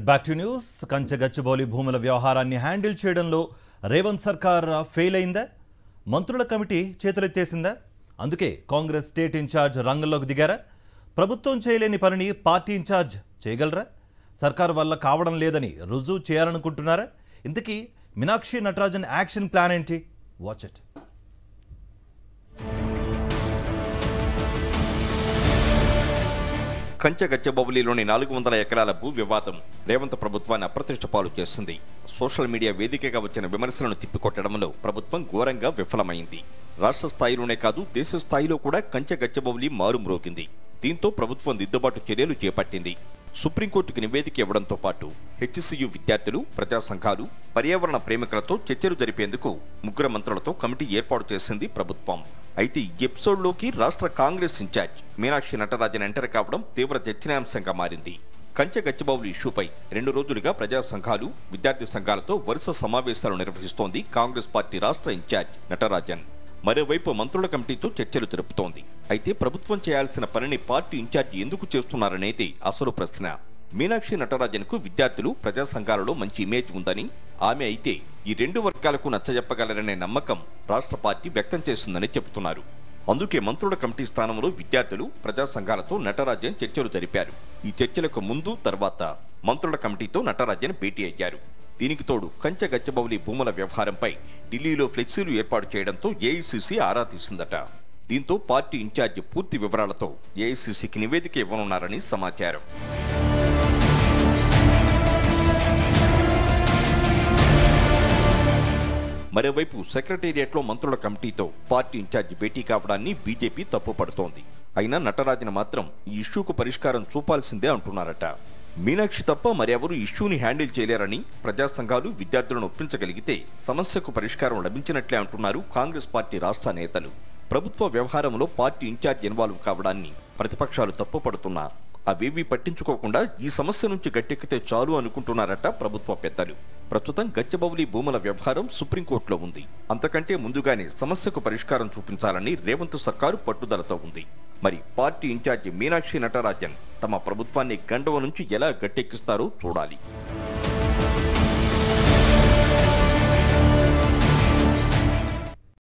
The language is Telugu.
Back to news. కంచె గచ్చిబౌలి భూముల వ్యవహారాన్ని హ్యాండిల్ చేయడంలో రేవంత్ సర్కార్ ఫెయిల్ అయిందా? మంత్రుల కమిటీ చేతులెత్తేసిందా? అందుకే కాంగ్రెస్ స్టేట్ ఇన్ఛార్జ్ రంగంలోకి దిగారా? ప్రభుత్వం చేయలేని పనిని పార్టీ ఇన్ఛార్జ్ చేయగలరా? సర్కార్ వల్ల కావడం లేదని రుజువు చేయాలనుకుంటున్నారా? ఇంతకీ మీనాక్షి నటరాజన్ యాక్షన్ ప్లాన్ ఏంటి? Watch it. కంచె గచ్చిబౌలిలోని 400 ఎకరాల భూ వివాదం రేవంత్ ప్రభుత్వాన్ని అప్రతిష్ట పాలు చేస్తుంది. సోషల్ మీడియా వేదికగా వచ్చిన విమర్శలను తిప్పికొట్టడంలో ప్రభుత్వం ఘోరంగా విఫలమైంది. రాష్ట్ర స్థాయిలోనే కాదు, దేశ స్థాయిలో కూడా కంచె గచ్చిబౌలి మారుమ్రోగింది. దీంతో ప్రభుత్వం దిద్దుబాటు చర్యలు చేపట్టింది. సుప్రీంకోర్టుకు నివేదిక ఇవ్వడంతో పాటు హెచ్సియు విద్యార్థులు, ప్రజా సంఘాలు, పర్యావరణ ప్రేమికులతో చర్చలు జరిపేందుకు 3 మంత్రులతో కమిటీ ఏర్పాటు చేసింది ప్రభుత్వం. అయితే ఈ ఎపిసోడ్లోకి రాష్ట్ర కాంగ్రెస్ ఇన్ఛార్జ్ మీనాక్షి నటరాజన్ ఎంటర్ కావడం తీవ్ర చర్చనీయాంశంగా మారింది. కంచె గచ్చిబౌలి ఇష్యూపై 2 రోజులుగా ప్రజా సంఘాలు, విద్యార్థి సంఘాలతో వరుస సమావేశాలు నిర్వహిస్తోంది కాంగ్రెస్ పార్టీ రాష్ట్ర ఇన్ఛార్జ్ నటరాజన్. మరోవైపు మంత్రుల కమిటీతో చర్చలు జరుపుతోంది. అయితే ప్రభుత్వం చేయాల్సిన పనిని పార్టీ ఇన్ఛార్జి ఎందుకు చేస్తున్నారనేది అసలు ప్రశ్న. మీనాక్షి నటరాజన్కు విద్యార్థులు, ప్రజా సంఘాలలో మంచి ఇమేజ్ ఉందని, ఆమె అయితే ఈ 2 వర్గాలకు నచ్చజెప్పగలరనే నమ్మకం రాష్ట్ర పార్టీ వ్యక్తం చేస్తుందని చెబుతున్నారు. అందుకే మంత్రుల కమిటీ స్థానంలో విద్యార్థులు, ప్రజా సంఘాలతో నటరాజన్ చర్చలు జరిపారు. ఈ చర్చలకు ముందు, తర్వాత మంత్రుల కమిటీతో నటరాజన్ భేటీ అయ్యారు. దీనికి తోడు కంచె గచ్చిబౌలి భూముల వ్యవహారంపై ఢిల్లీలో ఫ్లెక్సీలు ఏర్పాటు చేయడంతో ఏఐసీసీ ఆరా తీసిందట. దీంతో పార్టీ ఇన్ఛార్జి పూర్తి వివరాలతో ఏఐసీసీకి నివేదిక ఇవ్వనున్నారని సమాచారం. మరోవైపు సెక్రటేరియట్లో మంత్రుల కమిటీతో పార్టీ ఇన్ఛార్జి భేటీ కావడాన్ని బీజేపీ తప్పుపడుతోంది. అయినా నటరాజన్ మాత్రం ఈ ఇష్యూకు పరిష్కారం చూపాల్సిందే అంటున్నారట. మీనాక్షి తప్ప మరెవరూ ఇష్యూని హ్యాండిల్ చేయలేరని, ప్రజా సంఘాలు, విద్యార్థులను ఒప్పించగలిగితే సమస్యకు పరిష్కారం లభించినట్లే అంటున్నారు కాంగ్రెస్ పార్టీ రాష్ట్ర నేతలు. ప్రభుత్వ వ్యవహారంలో పార్టీ ఇన్ఛార్జ్ ఇన్వాల్వ్ కావడాన్ని ప్రతిపక్షాలు తప్పుపడుతున్నా అవేవీ పట్టించుకోకుండా ఈ సమస్య నుంచి గట్టెక్కితే చాలు అనుకుంటున్నారట ప్రభుత్వ పెద్దలు. ప్రస్తుతం గచ్చిబౌలి భూముల వ్యవహారం సుప్రీంకోర్టులో ఉంది. అంతకంటే ముందుగానే సమస్యకు పరిష్కారం చూపించాలని రేవంత్ సర్కారు పట్టుదలతో ఉంది. మరి పార్టీ ఇన్ఛార్జి మీనాక్షి నటరాజన్ తమ ప్రభుత్వాన్ని గండవ నుంచి ఎలా గట్టెక్కిస్తారో చూడాలి.